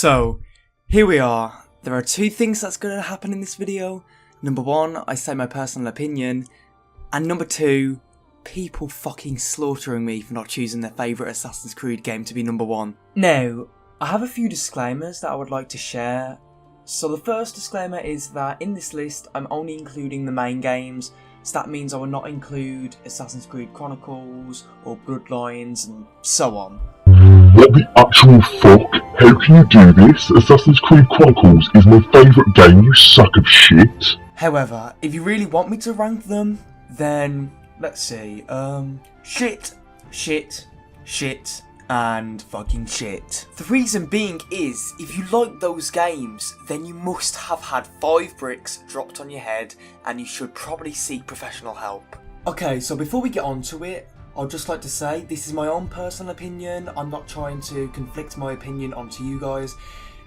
So, here we are. There are two things that's going to happen in this video. Number one, I say my personal opinion. And number two, people fucking slaughtering me for not choosing their favourite Assassin's Creed game to be number one. Now, I have a few disclaimers that I would like to share. So the first disclaimer is that in this list, I'm only including the main games. So that means I will not include Assassin's Creed Chronicles or Bloodlines and so on. What the actual fuck? How can you do this? Assassin's Creed Chronicles is my favourite game, you sack of shit. However, if you really want me to rank them, then let's see, shit, and fucking shit. The reason being is, if you like those games, then you must have had 5 bricks dropped on your head, and you should probably seek professional help. Okay, so before we get on to it, I'd just like to say, this is my own personal opinion. I'm not trying to conflict my opinion onto you guys.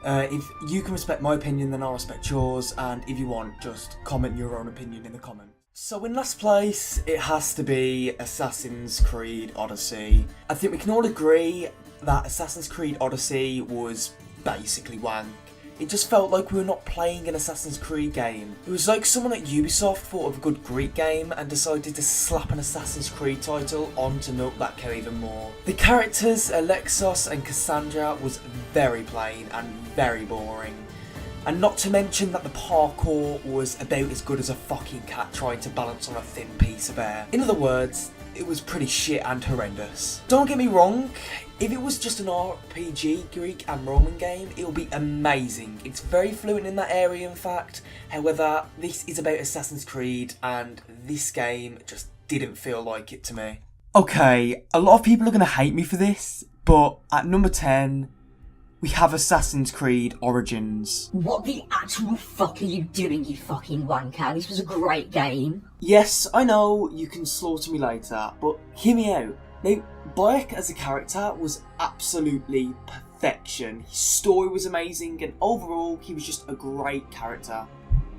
If you can respect my opinion, then I'll respect yours, and if you want, just comment your own opinion in the comments. So in last place, it has to be Assassin's Creed Odyssey. I think we can all agree that Assassin's Creed Odyssey was basically wank. It just felt like we were not playing an Assassin's Creed game. It was like someone at Ubisoft thought of a good Greek game and decided to slap an Assassin's Creed title on to milk that cow even more. The characters, Alexos and Cassandra, was very plain and very boring. And not to mention that the parkour was about as good as a fucking cat trying to balance on a thin piece of air. In other words, it was pretty shit and horrendous. Don't get me wrong, if it was just an RPG, Greek and Roman game, it'll be amazing. It's very fluent in that area, in fact. However, this is about Assassin's Creed, and this game just didn't feel like it to me. Okay, a lot of people are going to hate me for this, but at number 10, we have Assassin's Creed Origins. What the actual fuck are you doing, you fucking wanker? This was a great game. Yes, I know, you can slaughter me later, but hear me out. Now, Bayek as a character was absolutely perfection. His story was amazing, and overall, he was just a great character.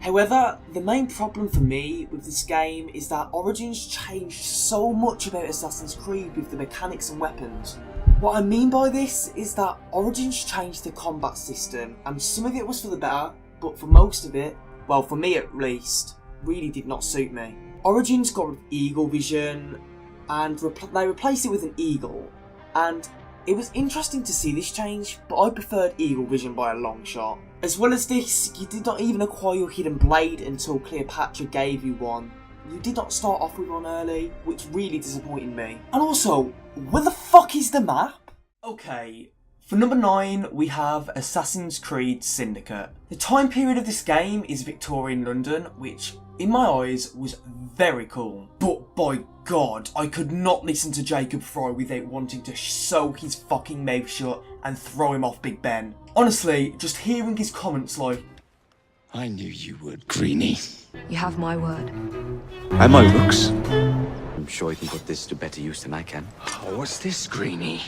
However, the main problem for me with this game is that Origins changed so much about Assassin's Creed with the mechanics and weapons. What I mean by this is that Origins changed the combat system, and some of it was for the better, but for most of it, well for me at least, really did not suit me. Origins got rid of Eagle Vision, and they replaced it with an eagle, and it was interesting to see this change, but I preferred Eagle Vision by a long shot. As well as this, you did not even acquire your hidden blade until Cleopatra gave you one. You did not start off with one early, which really disappointed me. And also, where the fuck is the map? Okay, for number 9, we have Assassin's Creed Syndicate. The time period of this game is Victorian London, which, in my eyes, was very cool. But by God, I could not listen to Jacob Fry without wanting to sew his fucking mouth shut and throw him off Big Ben. Honestly, just hearing his comments like, I knew you would, Greenie. You have my word. And my looks. I'm sure you can put this to better use than I can. Oh, what's this, Greenie?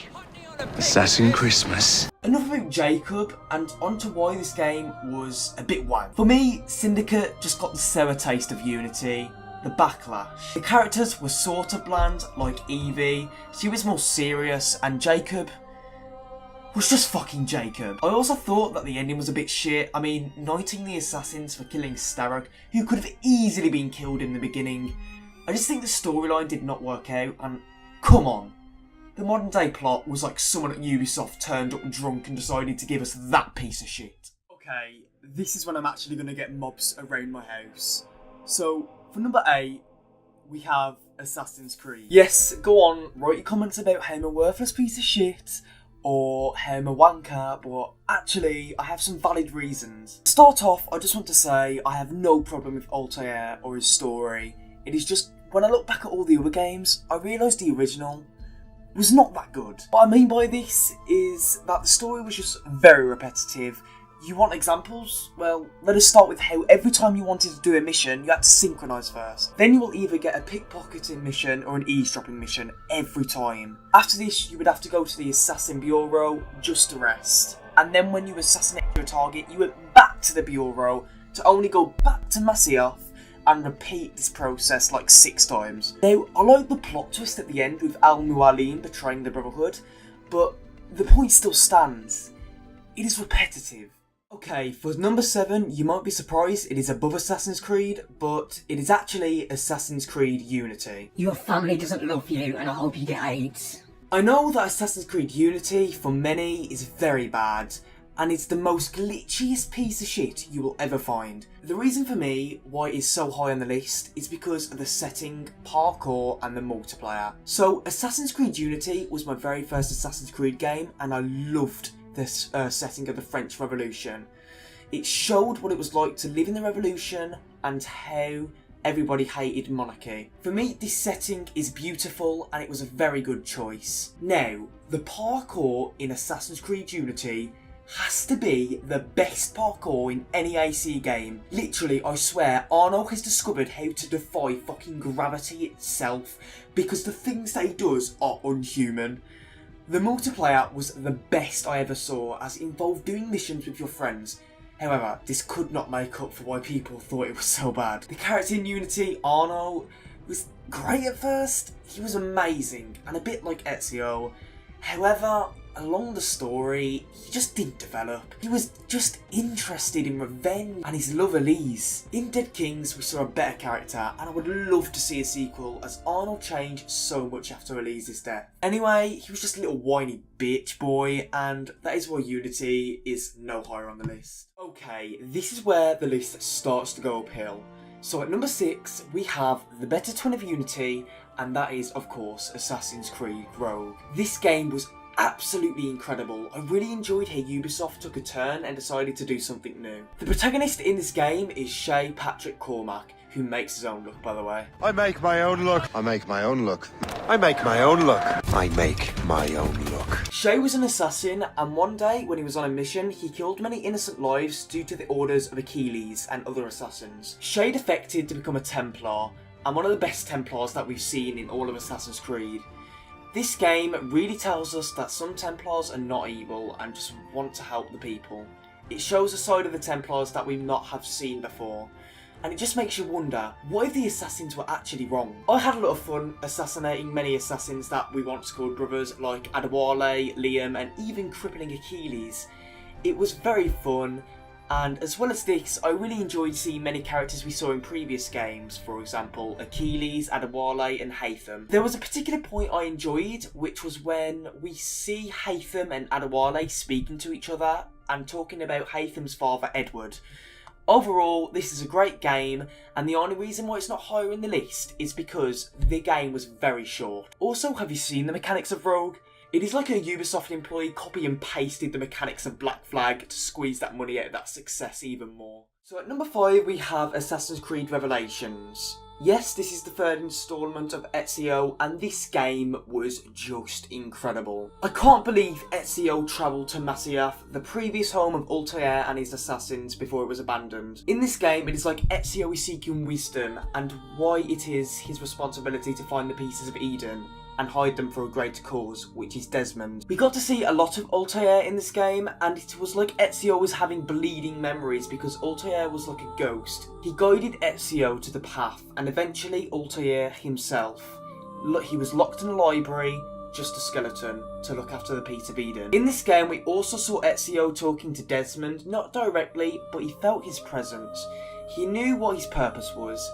Assassin Christmas. Enough about Jacob, and onto why this game was a bit wank. For me, Syndicate just got the sour taste of Unity, the backlash. The characters were sort of bland, like Evie, she was more serious, and Jacob was just fucking Jacob. I also thought that the ending was a bit shit. I mean, knighting the assassins for killing Starrock, who could have easily been killed in the beginning. I just think the storyline did not work out, and come on. The modern day plot was like someone at Ubisoft turned up drunk and decided to give us that piece of shit. Okay, this is when I'm actually going to get mobs around my house. So, for number 8, we have Assassin's Creed. Yes, go on, write your comments about how I'm a worthless piece of shit, or how I'm a wanker, but actually, I have some valid reasons. To start off, I just want to say I have no problem with Altair or his story. It is just, when I look back at all the other games, I realise the original was not that good. What I mean by this is that the story was just very repetitive. You want examples? Well, let us start with how every time you wanted to do a mission, you had to synchronise first. Then you will either get a pickpocketing mission or an eavesdropping mission every time. After this, you would have to go to the Assassin Bureau just to rest. And then when you assassinate your target, you went back to the Bureau to only go back to Masyaf and repeat this process like 6 times. Now, I like the plot twist at the end with Al-Mualim betraying the Brotherhood, but the point still stands. it is repetitive. Okay, for number 7, you might be surprised it is above Assassin's Creed, but it is actually Assassin's Creed Unity. Your family doesn't love you, and I hope you get AIDS. I know that Assassin's Creed Unity, for many, is very bad, and it's the most glitchiest piece of shit you will ever find. The reason for me why it is so high on the list is because of the setting, parkour, and the multiplayer. So, Assassin's Creed Unity was my very first Assassin's Creed game, and I loved this setting of the French Revolution. It showed what it was like to live in the Revolution and how everybody hated monarchy. For me, this setting is beautiful and it was a very good choice. Now, the parkour in Assassin's Creed Unity has to be the best parkour in any AC game. Literally, I swear, Arno has discovered how to defy fucking gravity itself because the things that he does are unhuman. The multiplayer was the best I ever saw, as it involved doing missions with your friends. However, this could not make up for why people thought it was so bad. The character in Unity, Arno, was great at first. He was amazing, and a bit like Ezio. However, along the story, he just didn't develop. He was just interested in revenge and his love Elise. In Dead Kings, we saw a better character, and I would love to see a sequel, as Arnold changed so much after Elise's death. Anyway, he was just a little whiny bitch boy, and that is why Unity is no higher on the list. Okay, this is where the list starts to go uphill. So at number 6, we have the better twin of Unity, and that is, of course, Assassin's Creed Rogue. This game was absolutely incredible. I really enjoyed how Ubisoft took a turn and decided to do something new. The protagonist in this game is Shay Patrick Cormac, who makes his own look, by the way. I make my own look. I make my own look. I make my own look. I make my own look. Shay was an assassin, and one day when he was on a mission, he killed many innocent lives due to the orders of Achilles and other assassins. Shay defected to become a Templar, and one of the best Templars that we've seen in all of Assassin's Creed. This game really tells us that some Templars are not evil and just want to help the people. It shows a side of the Templars that we've not have seen before, and it just makes you wonder, what if the assassins were actually wrong? I had a lot of fun assassinating many assassins that we once called brothers, like Adewale, Liam, and even crippling Achilles. It was very fun, and as well as this, I really enjoyed seeing many characters we saw in previous games, for example, Achilles, Adewale, and Haytham. There was a particular point I enjoyed, which was when we see Haytham and Adewale speaking to each other and talking about Haytham's father, Edward. Overall, this is a great game, and the only reason why it's not higher in the list is because the game was very short. Also, have you seen the mechanics of Rogue? It is like a Ubisoft employee copy and pasted the mechanics of Black Flag to squeeze that money out of that success even more. So at number 5 we have Assassin's Creed Revelations. Yes, this is the third instalment of Ezio, and this game was just incredible. I can't believe Ezio travelled to Masyaf, the previous home of Altair and his assassins, before it was abandoned. In this game, it is like Ezio is seeking wisdom and why it is his responsibility to find the pieces of Eden and hide them for a greater cause, which is Desmond. We got to see a lot of Altair in this game, and it was like Ezio was having bleeding memories because Altair was like a ghost. He guided Ezio to the path, and eventually Altair himself. He was locked in a library, just a skeleton, to look after the Piece of Eden. In this game, we also saw Ezio talking to Desmond, not directly, but he felt his presence. He knew what his purpose was.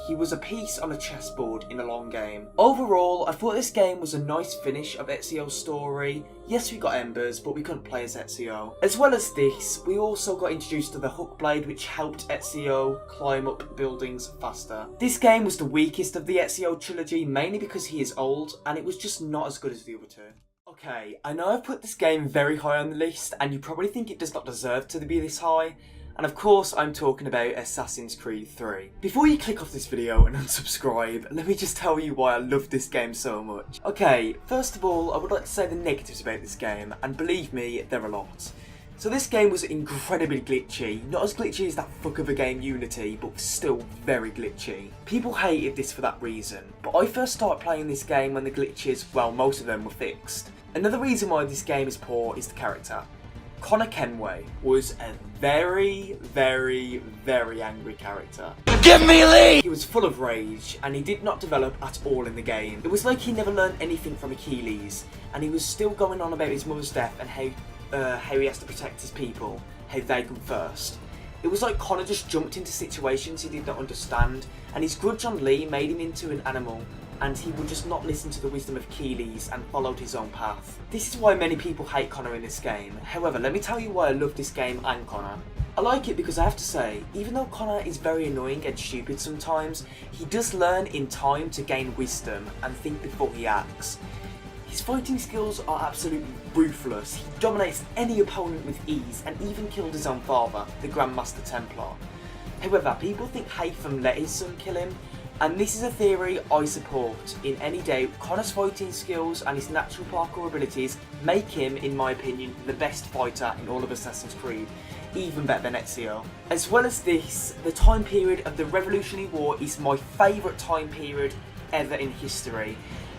He was a piece on a chessboard in a long game. Overall, I thought this game was a nice finish of Ezio's story. Yes, we got Embers, but we couldn't play as Ezio. As well as this, we also got introduced to the hook blade, which helped Ezio climb up buildings faster. This game was the weakest of the Ezio trilogy, mainly because he is old, and it was just not as good as the other two. Okay, I know I've put this game very high on the list, and you probably think it does not deserve to be this high. And of course, I'm talking about Assassin's Creed 3. Before you click off this video and unsubscribe, let me just tell you why I love this game so much. Okay, first of all, I would like to say the negatives about this game, and believe me, there are a lot. So this game was incredibly glitchy, not as glitchy as that fuck of a game Unity, but still very glitchy. People hated this for that reason, but I first started playing this game when the glitches, well, most of them were fixed. Another reason why this game is poor is the character. Connor Kenway was a very, very, very angry character. Give me Lee! He was full of rage, and he did not develop at all in the game. It was like he never learned anything from Achilles, and he was still going on about his mother's death and how how he has to protect his people, how they come first. It was like Connor just jumped into situations he did not understand, and his grudge on Lee made him into an animal, and he would just not listen to the wisdom of Keeley's and followed his own path. This is why many people hate Connor in this game. However, let me tell you why I love this game and Connor. I like it because I have to say, even though Connor is very annoying and stupid sometimes, he does learn in time to gain wisdom and think before he acts. His fighting skills are absolutely ruthless. He dominates any opponent with ease and even killed his own father, the Grandmaster Templar. However, people think Haytham let his son kill him, and this is a theory I support. In any doubt, Connor's fighting skills and his natural parkour abilities make him, in my opinion, the best fighter in all of Assassin's Creed, even better than Ezio. As well as this, the time period of the Revolutionary War is my favourite time period ever in history,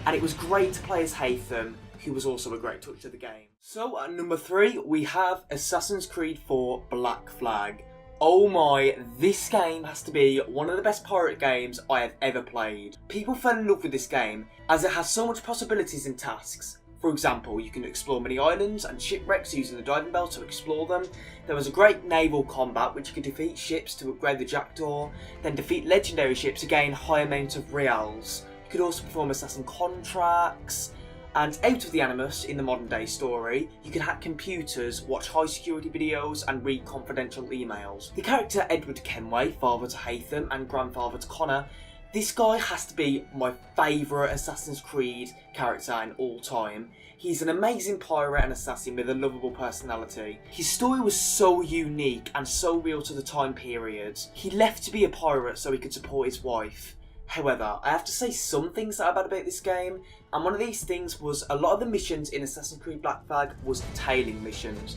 and it was great to play as Haytham, who was also a great touch of the game. So at number 3 we have Assassin's Creed 4 Black Flag. Oh my, this game has to be one of the best pirate games I have ever played. People fell in love with this game as it has so much possibilities and tasks. For example, you can explore many islands and shipwrecks using the diving bell to explore them. There was a great naval combat which you could defeat ships to upgrade the jackdaw, then defeat legendary ships to gain high amounts of reals. You could also perform assassin contracts, and out of the Animus in the modern day story, you can hack computers, watch high security videos and read confidential emails. The character Edward Kenway, father to Haytham and grandfather to Connor, this guy has to be my favourite Assassin's Creed character in all time. He's an amazing pirate and assassin with a lovable personality. His story was so unique and so real to the time period. He left to be a pirate so he could support his wife. However, I have to say some things that are bad about this game, and one of these things was a lot of the missions in Assassin's Creed Black Flag was tailing missions.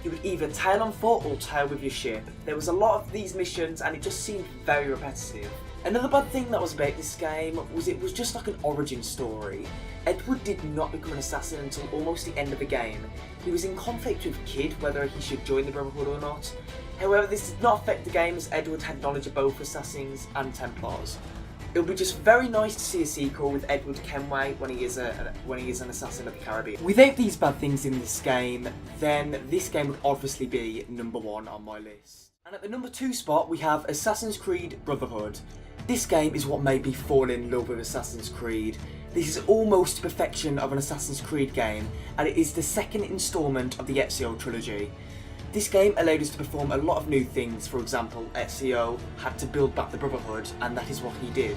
You would either tail on foot or tail with your ship. There was a lot of these missions and it just seemed very repetitive. Another bad thing that was about this game was it was just like an origin story. Edward did not become an assassin until almost the end of the game. He was in conflict with Kid whether he should join the Brotherhood or not. However, this did not affect the game as Edward had knowledge of both assassins and Templars. It would be just very nice to see a sequel with Edward Kenway when he is an assassin of the Caribbean. Without these bad things in this game, then this game would obviously be number 1 on my list. And at the number 2 spot we have Assassin's Creed Brotherhood. This game is what made me fall in love with Assassin's Creed. This is almost perfection of an Assassin's Creed game, and it is the second instalment of the Ezio trilogy. This game allowed us to perform a lot of new things. For example, Ezio had to build back the Brotherhood, and that is what he did.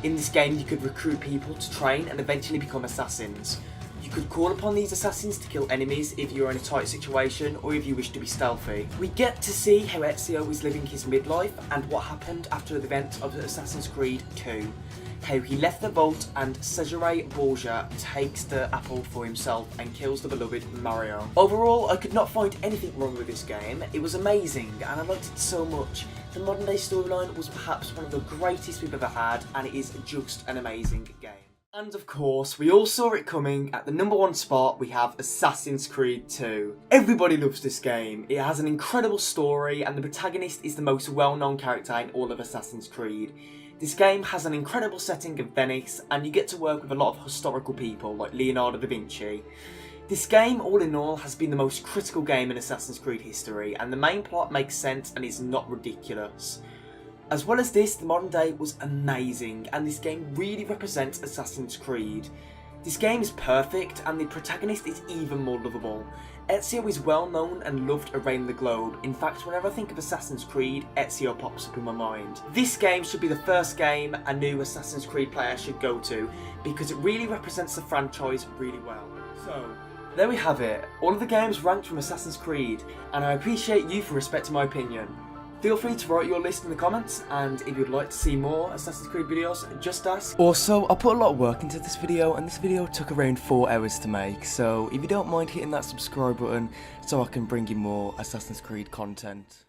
In this game you could recruit people to train and eventually become assassins. You could call upon these assassins to kill enemies if you are in a tight situation or if you wish to be stealthy. We get to see how Ezio is living his midlife and what happened after the event of Assassin's Creed 2. How he left the vault and Cesare Borgia takes the apple for himself and kills the beloved Mario. Overall, I could not find anything wrong with this game. It was amazing and I liked it so much. The modern day storyline was perhaps one of the greatest we've ever had, and it is just an amazing game. And of course, we all saw it coming. At the number 1 spot, we have Assassin's Creed 2. Everybody loves this game. It has an incredible story and the protagonist is the most well-known character in all of Assassin's Creed. This game has an incredible setting of Venice and you get to work with a lot of historical people like Leonardo da Vinci. This game, all in all, has been the most critical game in Assassin's Creed history, and the main plot makes sense and is not ridiculous. As well as this, the modern day was amazing, and this game really represents Assassin's Creed. This game is perfect, and the protagonist is even more lovable. Ezio is well known and loved around the globe. In fact, whenever I think of Assassin's Creed, Ezio pops up in my mind. This game should be the first game a new Assassin's Creed player should go to, because it really represents the franchise really well. So, there we have it, all of the games ranked from Assassin's Creed, and I appreciate you for respecting my opinion. Feel free to write your list in the comments, and if you'd like to see more Assassin's Creed videos, just ask. Also, I put a lot of work into this video, and this video took around 4 hours to make, so if you don't mind hitting that subscribe button so I can bring you more Assassin's Creed content.